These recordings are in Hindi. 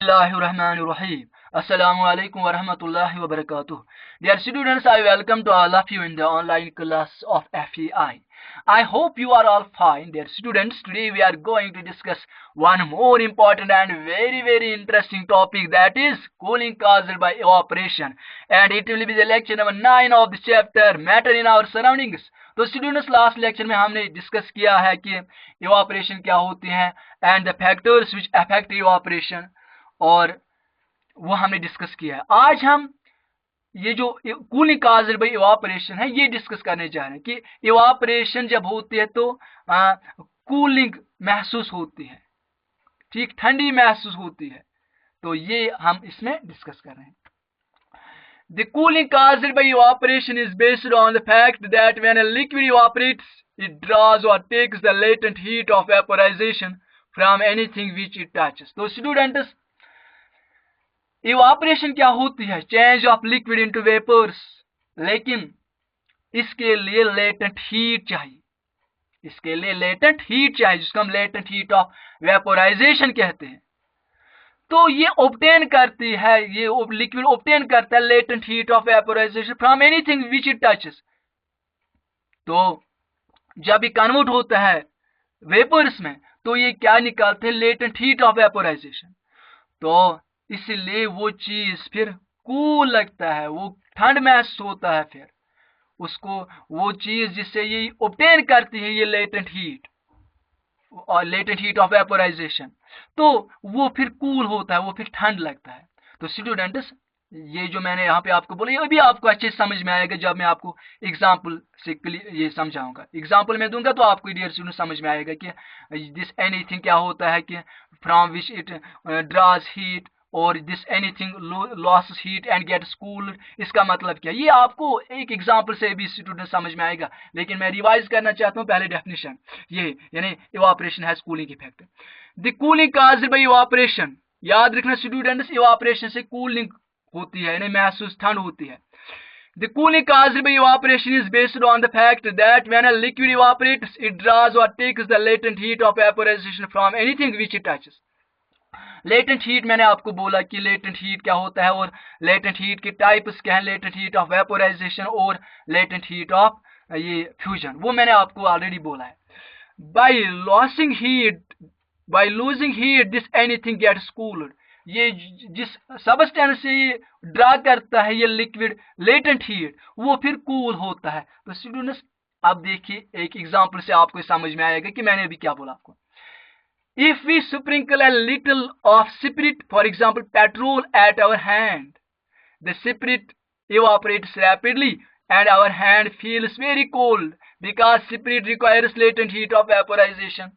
Bismillahirrahmanirrahim. Assalamu alaikum wa rahmatullahi wa barakatuh. Dear students, I welcome to all of you in the online class of FEI. I hope you are all fine. Dear students, today we are going to discuss one more important and very interesting topic, that is cooling caused by evaporation, and it will be the lecture number 9 of the chapter matter in our surroundings. तो स्टूडेंट्स, लास्ट लेक्चर में हमने डिस्कस किया है कि इवापोरेशन क्या होती है and the factors which affect evaporation, और वो हमने डिस्कस किया है। आज हम ये जो कूलिंग काज्ड बाय इवापोरेशन है ये डिस्कस करने जा रहे हैं कि इवापोरेशन जब होती है तो कूलिंग महसूस होती है, ठीक, ठंडी महसूस होती है। तो ये हम इसमें डिस्कस कर रहे हैं। The cooling caused by evaporation is based on the fact that when a liquid evaporates, it draws or takes the latent heat of vaporization from anything which it touches. तो स्टूडेंट्स, इवापोरेशन क्या होती है? Change of liquid into vapours, लेकिन इसके लिए लेटेंट हीट चाहिए, इसके लिए लेटेंट हीट चाहिए, जिसको हम लेटेंट हीट ऑफ वेपोराइजेशन कहते हैं। तो ये ऑब्टेन करती है, ये लिक्विड ऑब्टेन करता है latent heat of vaporization from anything which it touches. तो जब ये कन्वर्ट होता है वेपर्स में तो ये क्या निकालते हैं? Latent heat of vaporisation. तो इसलिए वो चीज फिर कूल लगता है, वो ठंड महसूस होता है फिर उसको, वो चीज जिससे ये ऑब्टेन करती है ये लेटेंट हीट और लेटेंट हीट ऑफ वेपोराइजेशन, तो वो फिर कूल होता है, वो फिर ठंड लगता है। तो स्टूडेंट्स, ये जो मैंने यहाँ पे आपको बोला ये भी आपको अच्छे से समझ में आएगा जब मैं आपको एग्जाम्पल से ये समझाऊंगा। एग्जाम्पल मैं दूंगा तो आपको डियर स्टूडेंट समझ में आएगा कि दिस एनीथिंग क्या होता है, कि from which it draws heat, और this anything loses heat and gets cooled, इसका मतलब क्या है ये आपको एक एग्जांपल से भी स्टूडेंट समझ में आएगा। लेकिन मैं रिवाइज करना चाहता हूं पहले डेफिनेशन, ये यानी evaporation has cooling effect. The cooling caused by evaporation, याद रखना स्टूडेंट्स, इवापोरेशन से कूलिंग होती है, यानी महसूस ठंड होती है। The cooling caused by evaporation is based on the fact that when a liquid evaporates, it draws or takes the latent heat of vaporization from anything which it touches. Latent heat, मैंने आपको बोला कि लेटेंट हीट क्या होता है और लेटेंट हीट के टाइप्स क्या है, लेटेंट हीट ऑफ वेपोराइजेशन और लेटेंट हीट ऑफ ये फ्यूजन, वो मैंने आपको ऑलरेडी बोला है। By losing heat this anything gets cooled, ये जिस सबस्टेंस से ये ड्रा करता है ये लिक्विड लेटेंट हीट, वो फिर कूल होता है। तो स्टूडेंट्स, अब देखिए एक एग्जांपल से आपको समझ में आएगा कि मैंने अभी क्या बोला आपको। If we sprinkle a little of spirit, for example petrol, at our hand, the spirit evaporates rapidly and our hand feels very cold because spirit requires latent heat of vaporization.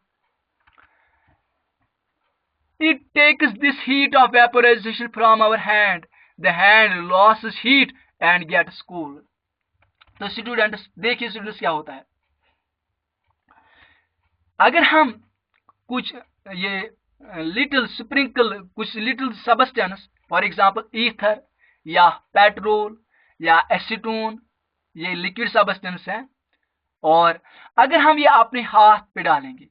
It takes this heat of vaporization from our hand. The hand loses heat and gets cool. तो स्टूडेंट्स देखिए स्टूडेंट्स क्या होता है, अगर हम कुछ ये लिटिल स्प्रिंकल, कुछ little substance, for example ether या पेट्रोल या एसीटोन, ये लिक्विड सबस्टेंस है, और अगर हम ये अपने हाथ पे डालेंगे,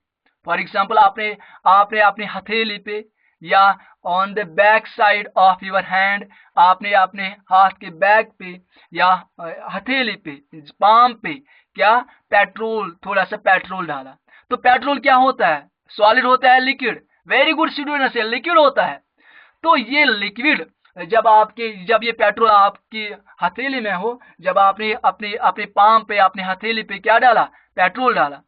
फॉर एग्जांपल आपने अपने हथेली पे या on the back side of your hand, आपने अपने हाथ के बैक पे या हथेली पे, पाम पे क्या पेट्रोल, थोड़ा सा पेट्रोल डाला, तो पेट्रोल क्या होता है? सॉलिड होता है, liquid. Very good students, liquid होता है। तो ये लिक्विड जब ये पेट्रोल आपकी हथेली में हो, जब आपने अपने पाम पे, अपने हथेली पे क्या डाला? पेट्रोल डाला,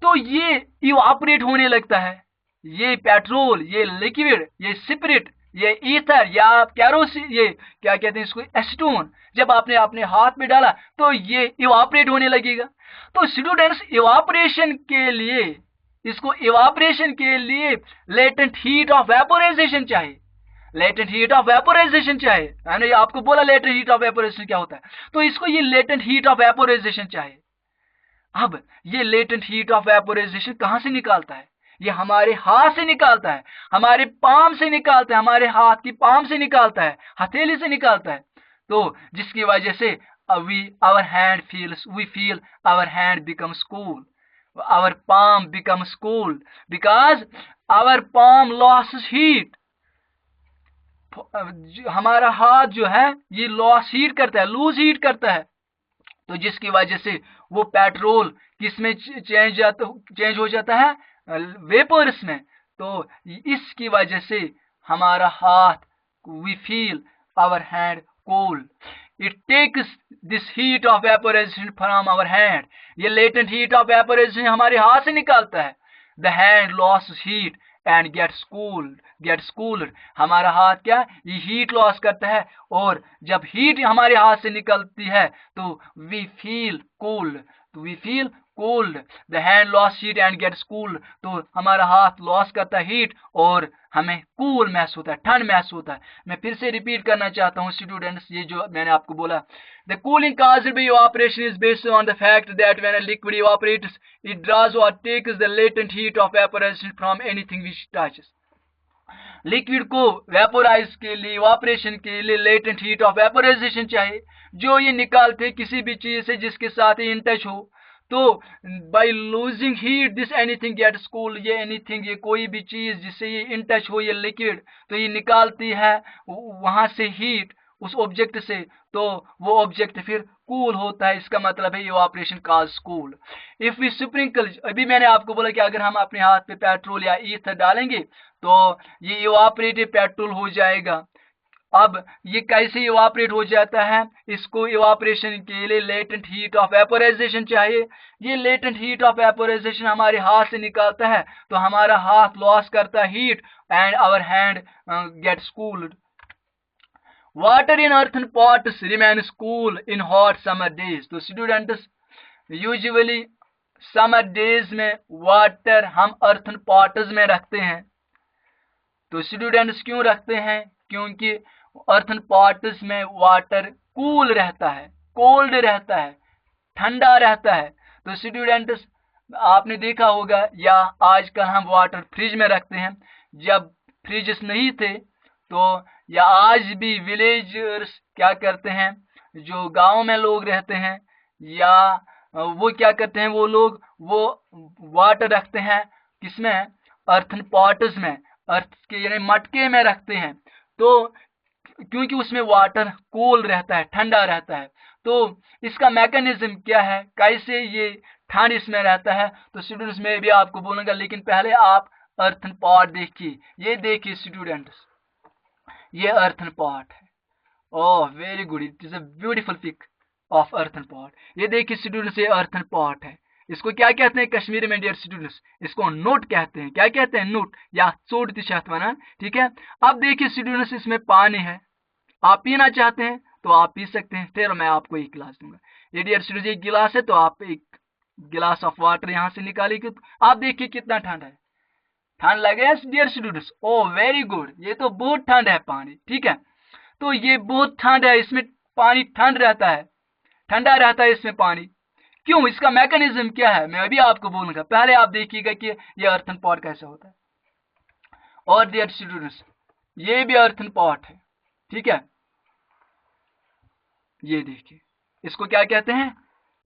तो ये इवापोरेट होने लगता है। ये पेट्रोल, ये लिक्विड, ये स्पिरिट, ये ईथर या कैरोसिन, ये क्या कहते हैं इसको, एसीटोन, जब आपने अपने हाथ में डाला तो ये इवापोरेट होने लगेगा। तो स्टूडेंट्स, इवापोरेशन के लिए, इसको इवापोरेशन के लिए लेटेंट हीट ऑफ वेपोराइजेशन चाहिए, लेटेंट हीट ऑफ वेपोराइजेशन चाहिए। मैंने आपको बोला लेटेंट हीट ऑफ वेपोराइजेशन क्या होता है, तो इसको ये लेटेंट हीट ऑफ वेपोराइजेशन चाहिए। अब ये लेटेंट हीट ऑफ वेपोराइजेशन कहां से निकालता है? ये हमारे हाथ से निकालता है, हमारे पाम से निकालता है, हमारे हाथ की पाम से निकालता है, हथेली से निकालता है। तो जिसकी वजह से we feel our hand becomes cool, our palm becomes cold because our palm loses heat. हमारा हाथ जो है ये लॉस हीट करता है, लूज हीट करता है, तो जिसकी वजह से वो पेट्रोल किस में चेंज हो जाता है, वेपर्स में। तो इसकी वजह से हमारा हाथ, we feel our hand cold, it takes this heat of vaporization from our hand, ये लेटेंट हीट ऑफ वेपोराइजेशन हमारे हाथ से निकालता है। The hand loss heat and gets cooled, हमारा हाथ क्या, ये हीट लॉस करता है, और जब हीट हमारे हाथ से निकलती है तो we feel cold, the hand loss heat and gets cooled, तो हमारा हाथ लॉस करता है हीट और हमें कूल महसूस होता है, ठंड महसूस होता है। मैं फिर से रिपीट करना चाहता हूँ स्टूडेंट्स, ये जो मैंने आपको बोला, the cooling caused by evaporation is based on the fact that when a liquid evaporates, it draws or takes the latent heat of evaporation from anything which touches. Liquid को वेपोराइज के लिए, इवापोरेशन के लिए लेटेंट हीट ऑफ वेपोराइजेशन चाहिए, जो ये निकालते किसी भी चीज से जिसके साथ ये इन टच हो। तो by losing heat this anything gets cooled, ये एनीथिंग, ये कोई भी चीज जिससे ये इन टच हो, ये लिक्विड, तो ये निकालती है वहां से हीट उस ऑब्जेक्ट से, तो वो ऑब्जेक्ट फिर कूल होता है। इसका मतलब है evaporation causes cool. If we sprinkle, अभी मैंने आपको बोला कि अगर हम अपने हाथ पे पेट्रोल या ईथर डालेंगे तो ये इवापोरेटेड पेट्रोल हो जाएगा। अब ये कैसे इवापोरेट हो जाता है, इसको इवापोरेशन के लिए लेटेंट हीट ऑफ वेपोराइजेशन चाहिए। ये लेटेंट हीट ऑफ वेपोराइजेशन हमारे हाथ से निकालता है, तो हमारा हाथ लॉस करता है heat and our hand gets cooled. Water in earthen pots remains cool in hot summer days. तो स्टूडेंट्स, यूजुअली समर डेज में वाटर हम earthen pots में रखते हैं। तो स्टूडेंट्स क्यों रखते हैं, क्योंकि earthen pots में वाटर कूल रहता है, कोल्ड रहता है, ठंडा रहता है। तो स्टूडेंट्स, आपने देखा होगा या आजकल हम वाटर फ्रिज में रखते हैं, जब फ्रिज नहीं थे तो, या आज भी विलेजर्स क्या करते हैं, जो गांव में लोग रहते हैं, या वो क्या करते हैं, वो लोग वो वाटर रखते हैं किसमें, earthen pots में, अर्थ के यानी मटके में रखते हैं। तो क्योंकि उसमें वाटर कूल रहता है, ठंडा रहता है। तो इसका मैकेनिज्म क्या है, कैसे ये ठंड इसमें रहता है, तो स्टूडेंट्स मैं भी आपको बोलूंगा, लेकिन पहले आप earthen pot देखिए। ये देखिए स्टूडेंट्स, ये earthen pot है। Oh very good, it is a beautiful pic of earthen pot। ये देखिए स्टूडेंट्स, ये earthen pot है। इसको क्या कहते हैं कश्मीरी में डियर स्टूडेंट्स, इसको नोट कहते हैं। क्या कहते हैं, नोट या चोट दिशात वनान, ठीक है। अब देखिए स्टूडेंट्स, इसमें पानी है, आप पीना चाहते हैं तो आप पी सकते हैं। फिर मैं आपको एक गिलास दूंगा। ये डियर स्टूडेंट्स एक गिलास है, तो आप एक गिलास ऑफ वाटर यहाँ से निकालिए। आप देखिए कितना ठंड है, ठंड लगे डियर स्टूडेंट्स, ओ वेरी गुड, ये तो बहुत ठंड है पानी, ठीक है। तो ये बहुत ठंड है, इसमें पानी ठंड रहता है, ठंडा रहता है इसमें पानी। क्यों, इसका मैकेनिज्म क्या है, मैं अभी आपको बोलूंगा। पहले आप देखिएगा कि ये earthen pot कैसा होता है। और डियर स्टूडेंट्स, ये भी earthen pot है, ठीक है। ये देखिए, इसको क्या कहते हैं,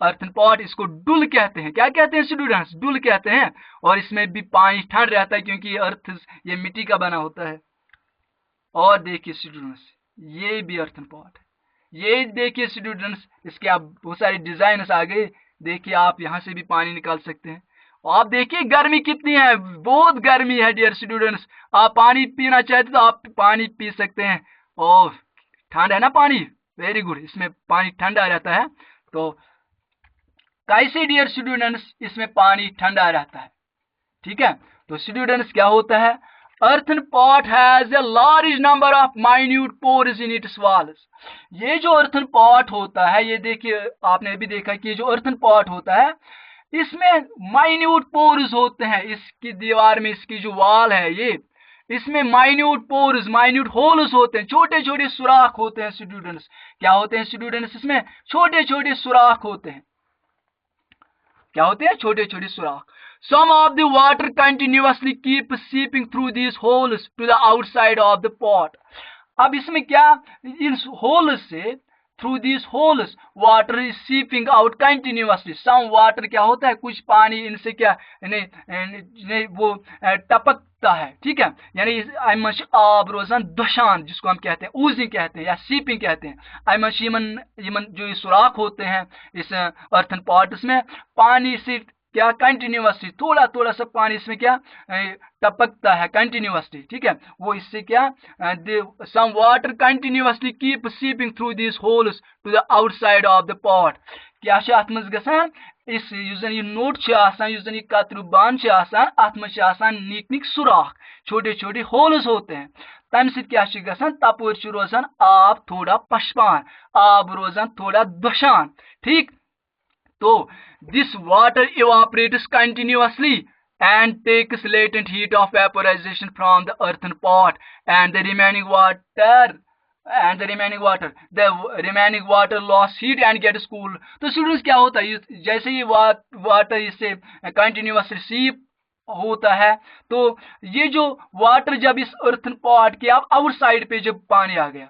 earthen pot, इसको डुल कहते हैं। क्या कहते हैं स्टूडेंट्स, डुल कहते हैं। और इसमें भी पानी ठंड रहता है, क्योंकि ये अर्थ, ये मिट्टी का बना होता है। और देखिए स्टूडेंट्स, ये भी earthen pot है। ये देखिए स्टूडेंट्स, इसके आप बहुत सारे डिजाइन आ गए। देखिए, आप यहाँ से भी पानी निकाल सकते हैं। और आप देखिए गर्मी कितनी है, बहुत गर्मी है डियर स्टूडेंट्स। आप पानी पीना चाहते तो आप पानी पी सकते हैं। और ठंड है ना पानी, वेरी गुड, इसमें पानी ठंडा रहता है। तो कैसे डियर स्टूडेंट्स इसमें पानी ठंडा रहता है, ठीक है। तो स्टूडेंट्स क्या होता है, earthen pot has a large number of minute pores in its walls। ये जो earthen pot होता है, ये देखिए आपने भी देखा कि ये जो earthen pot होता है, इसमें minute pores होते हैं। इसकी दीवार में, इसकी जो वॉल है ये, इसमें minute pores, minute holes होते हैं, छोटे छोटे सुराख होते हैं स्टूडेंट्स। क्या होते हैं स्टूडेंट्स, इसमें छोटे छोटे सुराख होते हैं। क्या होते हैं, छोटे छोटे सुराख। Some of the water continuously keep seeping through these holes to the outside of the pot। अब इसमें क्या, इन होल्स से through these holes water is seeping out continuously. Some water क्या होता है, कुछ पानी इनसे क्या वो टपकता है, ठीक है, यानी अमन आब रोजान दशान, जिसको हम कहते हैं ऊजिंग कहते हैं या सीपिंग कहते हैं। अमन यमन जो ये सुराख होते हैं इस अर्थन पॉट्स में, पानी से क्या कंटिन्यूसली थोड़ा थोड़ा सा पानी इसमें क्या टपकता है कंटिन्यूसली, ठीक है, वो इससे क्या some water continuously keep seeping through these holes to the outside of the pot. क्या अत मज गसान इस ये नोट ये कतरु बान अत मज निक निक सुराख, छोटे छोटे होल्स होते हैं। तम सह तपर रोजान आब थोड़ा पशपान, आब रोजान थोड़ा दशान, ठीक। तो this water evaporates continuously and takes latent heat of vaporization from the earthen pot, and the remaining water lost heat and gets cooled. तो स्टूडेंट्स क्या होता है, जैसे ही वाटर इससे कंटिन्यूअसली सीप होता है, तो ये जो वाटर जब इस अर्थन पॉट के अब आउटसाइड पे जब पानी आ गया,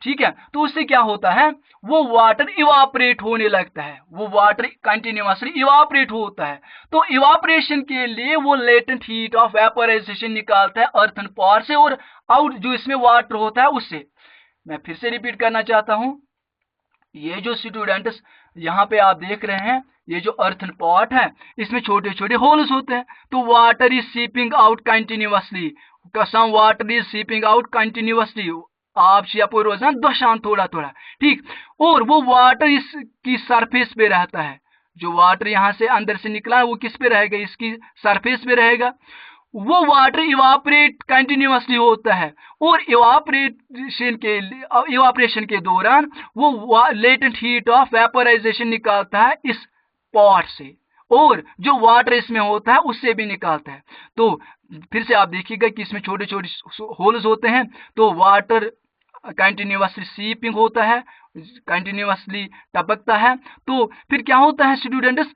ठीक है, तो उससे क्या होता है, वो वाटर इवापरेट होने लगता है, वो वाटर कंटिन्यूअसली इवापरेट होता है। तो इवापरेशन के लिए वो लेटेंट हीट ऑफ वेपोराइजेशन निकालता है अर्थन पॉट से और आउट जो इसमें वाटर होता है उससे। मैं फिर से रिपीट करना चाहता हूं, ये जो स्टूडेंट्स यहाँ पे आप देख रहे हैं, ये जो अर्थन पॉट है इसमें छोटे छोटे होल्स होते हैं, तो water is seeping out continuously, some water is seeping out continuously, आप यपो रोजान दशान थोड़ा थोड़ा, ठीक। और वो वाटर इसकी सरफेस पे रहता है, जो वाटर यहाँ से अंदर से निकला है वो किस पे रहेगा, इसकी सरफेस पे रहेगा। वो वाटर इवापरेट कंटिन्यूअसली होता है और इवापरेशन के दौरान वो लेटेंट हीट ऑफ वेपोराइजेशन निकालता है इस पॉट से, और जो वाटर इसमें होता है उससे भी निकालता है। तो फिर से आप देखिएगा कि इसमें छोटे छोटे होल्स होते हैं, तो वाटर कंटिन्यूअसली सीपिंग होता है, कंटिन्यूअसली टपकता है। तो फिर क्या होता है स्टूडेंट्स,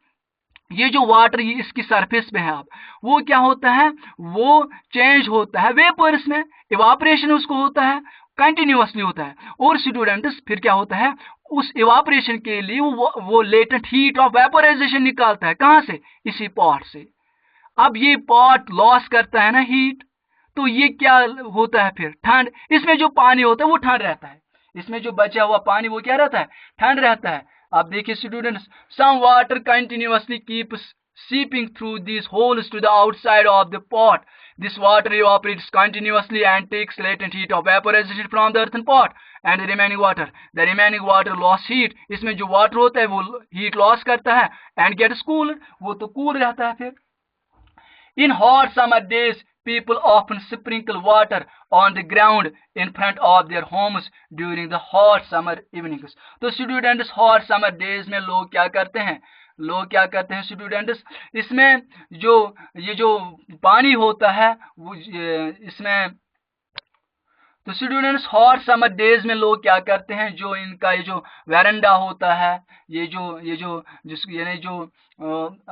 ये जो वाटर ये इसकी सरफेस पे है आप, वो क्या होता है, वो चेंज होता है वेपर्स में, इवापरेशन उसको होता है, कंटिन्यूअसली होता है। और स्टूडेंट्स फिर क्या होता है, उस इवापरेशन के लिए वो लेटेंट हीट ऑफ वेपोराइजेशन निकालता है, कहां से, इसी पॉट से। अब ये पॉट लॉस करता है ना हीट, तो ये क्या होता है फिर, ठंड, इसमें जो पानी होता है वो ठंड रहता है, इसमें जो बचा हुआ पानी वो क्या रहता है, ठंड रहता है। आप देखिए students, some water continuously keeps seeping through these holes to the outside of the pot. This water evaporates continuously and takes latent heat of vaporization from the earthen pot, and the remaining water loss heat, इसमें जो वाटर होता है वो हीट लॉस करता है, and gets cool, वो तो कूल रहता है फिर। In hot summer days, people often sprinkle water on the ground in front of their homes during the hot summer evenings. तो स्टूडेंट्स hot summer days में लोग क्या करते हैं स्टूडेंट्स, इसमें जो ये जो पानी होता है वो इसमें, तो स्टूडेंट्स हॉट समर डेज में लोग क्या करते हैं, जो इनका ये जो वेरेंडा होता है,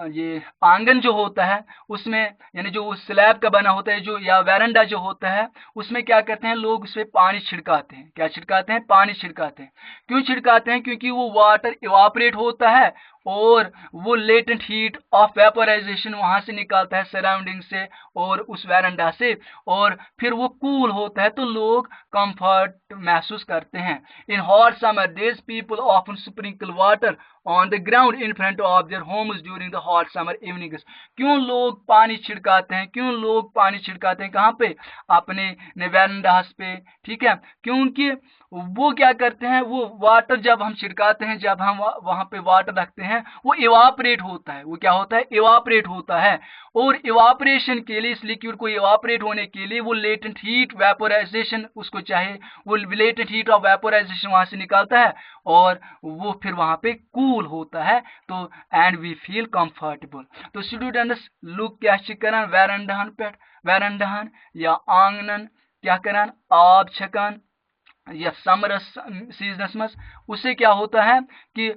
ये आंगन जो होता है उसमें, यानी जो स्लैब का बना होता है जो, या वेरेंडा जो होता है, उसमें क्या करते हैं लोग, उसमें पानी छिड़काते हैं। क्या छिड़काते हैं, पानी छिड़काते हैं। क्यों छिड़काते हैं, क्योंकि वो वाटर इवापरेट होता है और वो लेटेंट हीट ऑफ वेपोराइजेशन वहां से निकालता है सराउंडिंग से और उस वेरेंडा से, और फिर वो कूल होता है, तो लोग कंफर्ट महसूस करते हैं। इन hot summer days people often sprinkle water on the ground in front of their homes during the hot summer evenings. क्यों लोग पानी छिड़काते हैं, कहाँ पे, अपने वेरेंडास पे, ठीक है, क्योंकि वो क्या करते हैं, वो वाटर जब हम छिड़काते हैं, जब हम वहां पे वाटर रखते हैं, वो इवापरेट होता है, वो क्या होता है, इवापरेट होता है। और इवापरेशन के लिए, इस लिक्विड को इवापरेट होने के लिए वो लेटेंट हीट वेपोराइजेशन उसको चाहिए, वो लेटेंट हीट ऑफ वेपोराइजेशन वहां से निकालता है और वो फिर वहां पे कूल होता है। तो एंड वी फील कंफर्टेबल। तो स्टूडेंट्स लुक क्या करान वेरेंडाहन पे, वेरेंडाहन या आंगनन क्या करान, आब छकान या समर सीजनस मज, उससे क्या होता है कि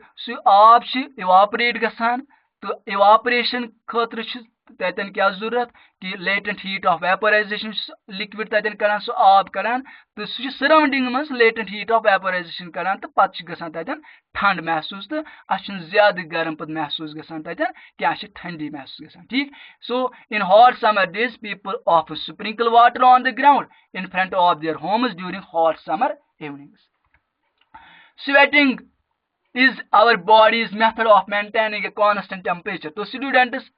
आब इवापरेट गसान, तो इवापरेशन खतर ततन क्या जरूरत कि latent heat of vaporisation liquid ततन करान सो आब करान तो सह सराउंडिंग मज लेटेंट हीट ऑफ वेपराइजेशन करान तो पत गसान ततन ठंड महसूस तो अन ज्यादा गर्म पत महसूस गसान ततन क्या ठंडी महसूस गसान ठीक so in hot summer days people of sprinkle water on the ground in front of their homes during hot summer evenings sweating is our body's method of maintaining a constant temperature। तो स्टूडेंट्स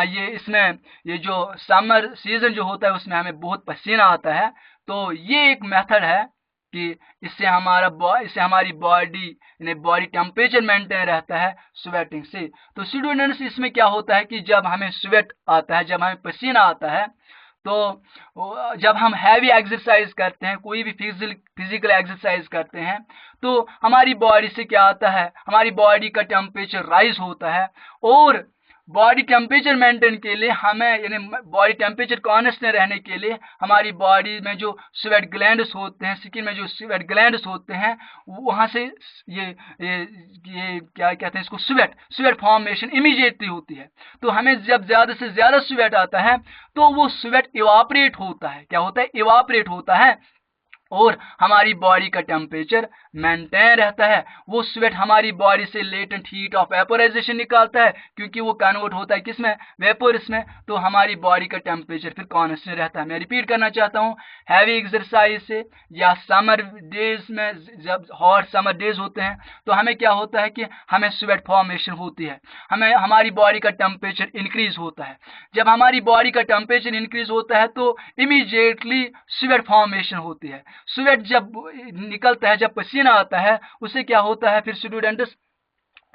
ये इसमें ये जो समर सीजन जो होता है उसमें हमें बहुत पसीना आता है तो ये एक मेथड है कि इससे हमारी बॉडी टेम्परेचर मेंटेन रहता है स्वेटिंग से। तो स्टूडेंट्स इसमें क्या होता है कि जब हमें स्वेट आता है, जब हमें पसीना आता है, तो जब हम हैवी एक्सरसाइज करते हैं, कोई भी फिजिकल एक्सरसाइज करते हैं, तो हमारी बॉडी से क्या आता है, हमारी बॉडी का टेम्परेचर राइज होता है और बॉडी टेम्परेचर मेंटेन के लिए हमें यानी बॉडी टेम्परेचर कांस्टेंट रहने के लिए हमारी बॉडी में जो स्वेट ग्लैंड्स होते हैं, स्किन में जो स्वेट ग्लैंड्स होते हैं, वहाँ से ये क्या कहते हैं इसको, स्वेट फॉर्मेशन इमीडिएटली होती है। तो हमें जब ज़्यादा से ज़्यादा स्वेट आता है तो वो स्वेट इवापरेट होता है, क्या होता है, इवापरेट होता है और हमारी बॉडी का टेम्परेचर मेंटेन रहता है। वो स्वेट हमारी बॉडी से लेटेंट हीट ऑफ वेपोराइजेशन निकालता है क्योंकि वो कन्वर्ट होता है किसमें, वेपोर्स में, तो हमारी बॉडी का टेम्परेचर फिर कांस्टेंट रहता है। मैं रिपीट करना चाहता हूँ, हैवी एक्सरसाइज से या समर डेज में, जब हॉट समर डेज होते हैं तो हमें क्या होता है कि हमें स्वेट फॉर्मेशन होती है, हमारी बॉडी का टेम्परेचर इंक्रीज होता है। जब हमारी बॉडी का टेम्परेचर इंक्रीज होता है तो इमीडिएटली स्वेट फॉर्मेशन होती है। स्वेट जब निकलता है, जब पसीना आता है, उससे क्या होता है फिर स्टूडेंट्स,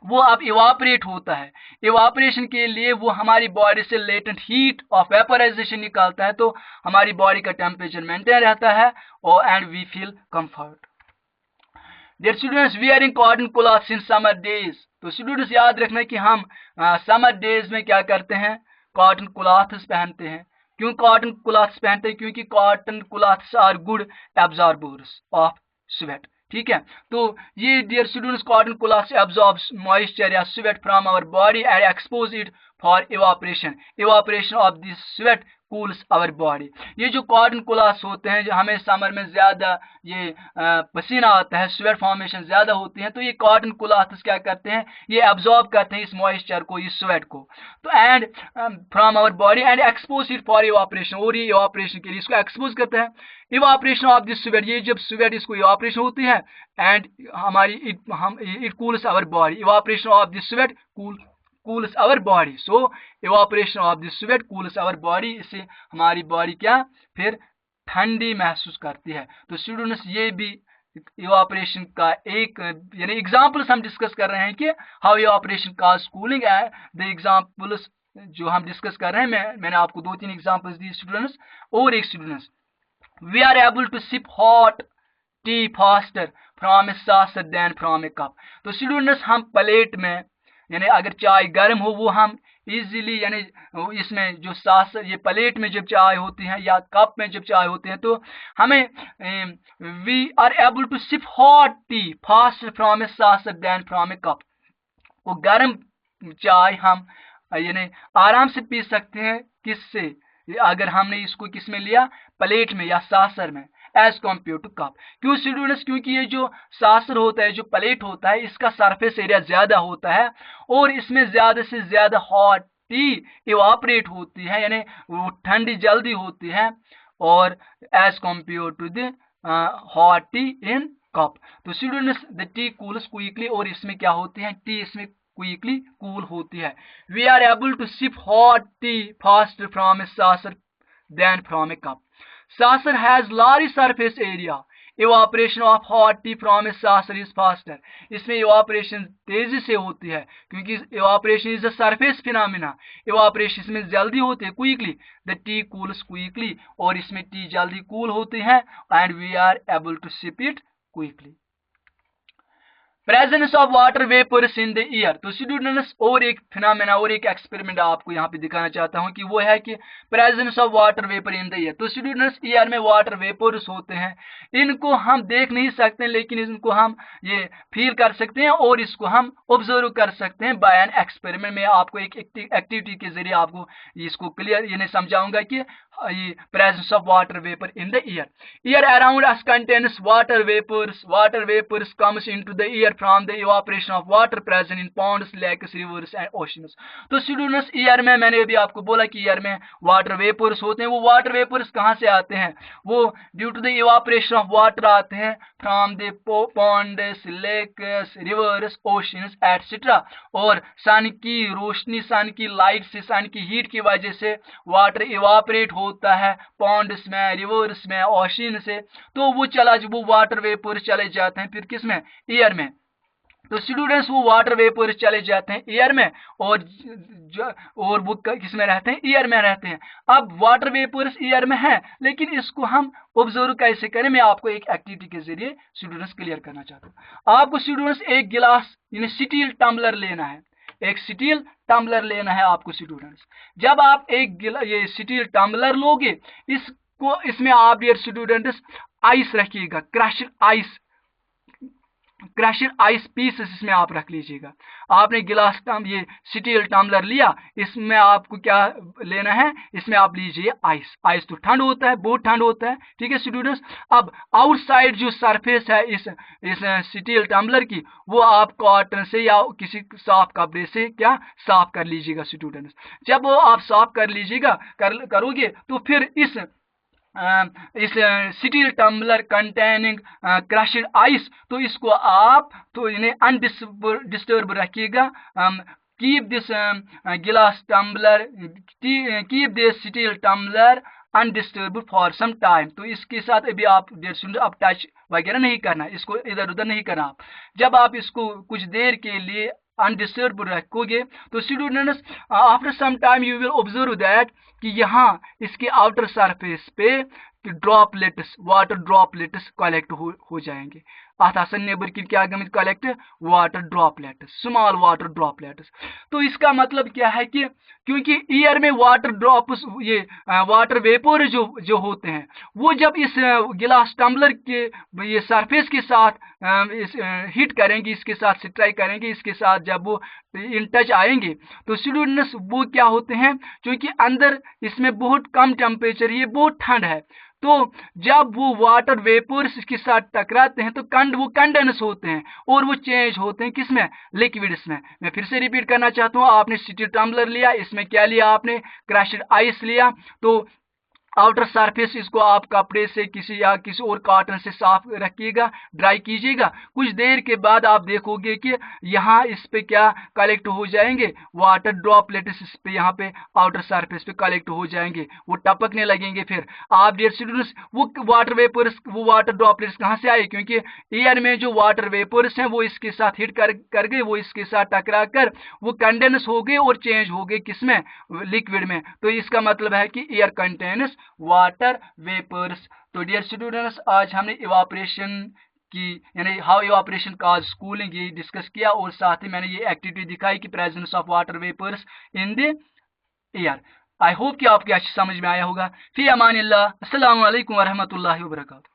वो अब इवापरेट होता है। इवापरेशन के लिए वो हमारी बॉडी से लेटेंट हीट ऑफ वेपोराइजेशन निकालता है तो हमारी बॉडी का टेम्परेचर मेंटेन रहता है और and we feel comfort. Dear students, wearing cotton clothes in summer days. तो स्टूडेंट्स याद रखना कि हम समर डेज में क्या करते हैं, कॉटन क्लॉथ्स पहनते हैं। क्यों कॉटन क्लॉथ्स पहनते हैं? क्योंकि cotton clothes are good absorbers of sweat. ठीक है, तो ये dear students, cotton clothes absorbs moisture या sweat from our body and expose it for evaporation of this sweat cools our body. ये जो कॉटन क्लॉथ्स होते हैं, जो हमें समर में ज्यादा ये पसीना आता है, स्वेट फॉर्मेशन ज्यादा होती है, तो ये कॉटन क्लॉथ्स क्या करते हैं, ये एब्जॉर्ब करते हैं इस मॉइस्चर को, इस स्वेट को, तो and from our body and expose it for evaporation, और ये इवापोरेशन के लिए इसको एक्सपोज करता है। इवापोरेशन ऑफ दिस स्वेट, ये जब स्वेट इसको इवापोरेशन होती है and it cools our body, evaporation of this sweat cools our body. So evaporation of this sweat cools our body, इससे हमारी बॉडी क्या फिर ठंडी महसूस करती है। तो स्टूडेंट्स ये भी इवापोरेशन का एक यानी एग्जांपल्स हम डिस्कस कर रहे हैं कि हाउ इवापोरेशन काज कूलिंग है। द एग्जांपल्स जो हम डिस्कस कर रहे हैं, मैंने आपको 2-3 एग्जांपल्स दी स्टूडेंट्स। और एक students, we are able to sip hot tea faster from a saucer than from a cup. तो स्टूडेंट्स हम प्लेट में यानी अगर चाय गर्म हो वो हम इजीली यानी इसमें जो saucer, ये प्लेट में जब चाय होती है या कप में जब चाय होती है, तो हमें we are able to sip hot tea faster from a saucer than from a cup. वो गर्म चाय हम यानी आराम से पी सकते हैं, किससे, अगर हमने इसको किस में लिया, प्लेट में या saucer में, एज कम्पेयर टू कप। क्यों स्टूडेंट्स? क्योंकि ये जो saucer होता है, जो प्लेट होता है, इसका सरफेस एरिया ज्यादा होता है और इसमें ज्यादा से ज्यादा हॉट टी इवापरेट होती है, यानी वो ठंडी जल्दी होती है, और as compare to the hot tea in cup. तो students the tea cools quickly, और इसमें क्या होती है, टी इसमें क्विकली कूल होती है। We are able to sip hot tea faster from a saucer than from a cup. Saucer has large surface area. Evaporation of hot tea from a saucer is faster. इसमें evaporation तेजी से होती है क्योंकि evaporation is a surface phenomena. Evaporation इसमें जल्दी होती है, quickly. The tea cools quickly, और इसमें टी जल्दी cool होती है and we are able to sip it quickly. Presence of water vapours in the air. तो स्टूडेंट्स और एक फिनोमेना और एक एक्सपेरिमेंट आपको यहाँ पे दिखाना चाहता हूँ कि वो है कि presence of water vapour in the air. तो स्टूडेंट्स एयर में वाटर वेपर्स होते हैं, इनको हम देख नहीं सकते लेकिन इनको हम ये फील कर सकते हैं और इसको हम ऑब्जर्व कर सकते हैं बाय एन एक्सपेरिमेंट। में आपको एक एक्टिविटी के जरिए आपको इसको क्लियर यानी समझाऊंगा कि presence of water vapor in the air. Air around us contains water vapors. Water vapors comes into the air from the evaporation of water present in ponds, lakes, rivers and oceans. तो स्टूडेंट्स एयर में मैंने अभी आपको बोला कि एयर में वाटर वेपर्स होते हैं। वो वाटर वेपर्स कहाँ से आते हैं? वो due to the evaporation of water आते हैं from the ponds, lakes, rivers, oceans etcetera. और सन की रोशनी, सन की लाइट से, सन की हीट की वजह से वाटर इवापोरेट होता है पॉन्ड्स में, रिवर्स में, ओशन से। तो वो वाटर वेपर्स चले जाते हैं फिर किस में? एयर में। तो स्टूडेंट्स वो वाटर वेपर्स चले जाते हैं एयर में और वो किस में रहते हैं? एयर में रहते हैं। अब वाटर वेपर्स एयर में है लेकिन इसको हम ऑब्जर्व कैसे करें, मैं आपको एक एक्टिविटी के जरिए स्टूडेंट्स क्लियर करना चाहता हूँ। आपको स्टूडेंट्स एक गिलास यानी स्टील टम्बलर लेना है, एक स्टील टम्बलर लेना है आपको स्टूडेंट्स। जब आप ये स्टील टम्बलर लोगे, इसमें आप डियर स्टूडेंट्स आइस रखिएगा, क्रशर आइस पीसेस इसमें आप रख लीजिएगा। आपने गिलास ये स्टील टम्बलर लिया, इसमें आपको क्या लेना है? इसमें आप लीजिए आइस। आइस तो ठंड होता है, बहुत ठंड होता है, ठीक है स्टूडेंट्स। अब आउटसाइड जो सरफेस है इस स्टील टम्बलर की, वो आप कॉटन से या किसी साफ कपड़े से क्या साफ कर लीजिएगा स्टूडेंट्स। जब वो आप साफ कर लीजिएगा करोगे तो फिर इस steel tumbler containing crushed ice, तो इसको आप तो इन्हें अनडिस्टर्ब रखिएगा। Keep this glass tumbler, keep this steel tumbler undisturb for some time. तो इसके साथ अभी आप अब टच वगैरह नहीं करना, इसको इधर उधर नहीं करना। जब आप इसको कुछ देर के लिए अनडिस्टर्ब रखोगे तो students after some time you will observe that कि यहाँ इसके आउटर सरफेस पे ड्रॉपलेट्स, वाटर ड्रॉपलेट्स कलेक्ट हो जाएंगे। नेबर की क्या गमित collect? Water droplets, small water droplets. तो इसका मतलब क्या है कि क्योंकि एयर में वाटर ड्रॉप्स, ये वाटर वेपर जो होते हैं, वो जब इस गिलास टम्बलर के ये सरफेस के साथ हिट करेंगे, इसके साथ स्ट्राइक करेंगे, इसके साथ जब वो इन टच आएंगे तो स्टूडेंट्स वो क्या होते हैं, क्योंकि अंदर इसमें बहुत कम टेम्परेचर, ये बहुत ठंड है, तो जब वो वाटर वेपर्स इसके साथ टकराते हैं तो वो कंडेंस होते हैं और वो चेंज होते हैं किसमें? लिक्विड्स में। मैं फिर से रिपीट करना चाहता हूँ, आपने स्टील टम्बलर लिया, इसमें क्या लिया आपने? क्रश्ड आइस लिया। तो आउटर सरफेस इसको आप कपड़े से किसी और कॉटन से साफ रखिएगा, ड्राई कीजिएगा। कुछ देर के बाद आप देखोगे कि यहाँ इस पे क्या कलेक्ट हो जाएंगे? वाटर ड्रॉपलेट्स इस पे, यहाँ पे आउटर सरफेस पे कलेक्ट हो जाएंगे, वो टपकने लगेंगे। फिर आप डियर स्टूडेंट्स वो वाटर ड्रॉपलेट्स कहाँ से आए? क्योंकि एयर में जो वाटर वेपर्स हैं वो इसके साथ हिट कर गए, वो इसके साथ टकरा कर वो कंडेंस हो गए और चेंज हो गए किसमें? लिक्विड में। तो इसका मतलब है कि एयर कंटेन्स वाटर वेपर्स। तो डियर स्टूडेंट्स आज हमने इवापोरेशन की यानी हाउ इवापोरेशन काज कूलिंग ये डिस्कस किया और साथ ही मैंने ये एक्टिविटी दिखाई कि presence of water vapours in the air. I hope कि आपके अच्छी समझ में आया होगा। फी अमानिल्लाह, अस्सलामु अलैकुम वरहमतुल्लाहि वबरकातुहू।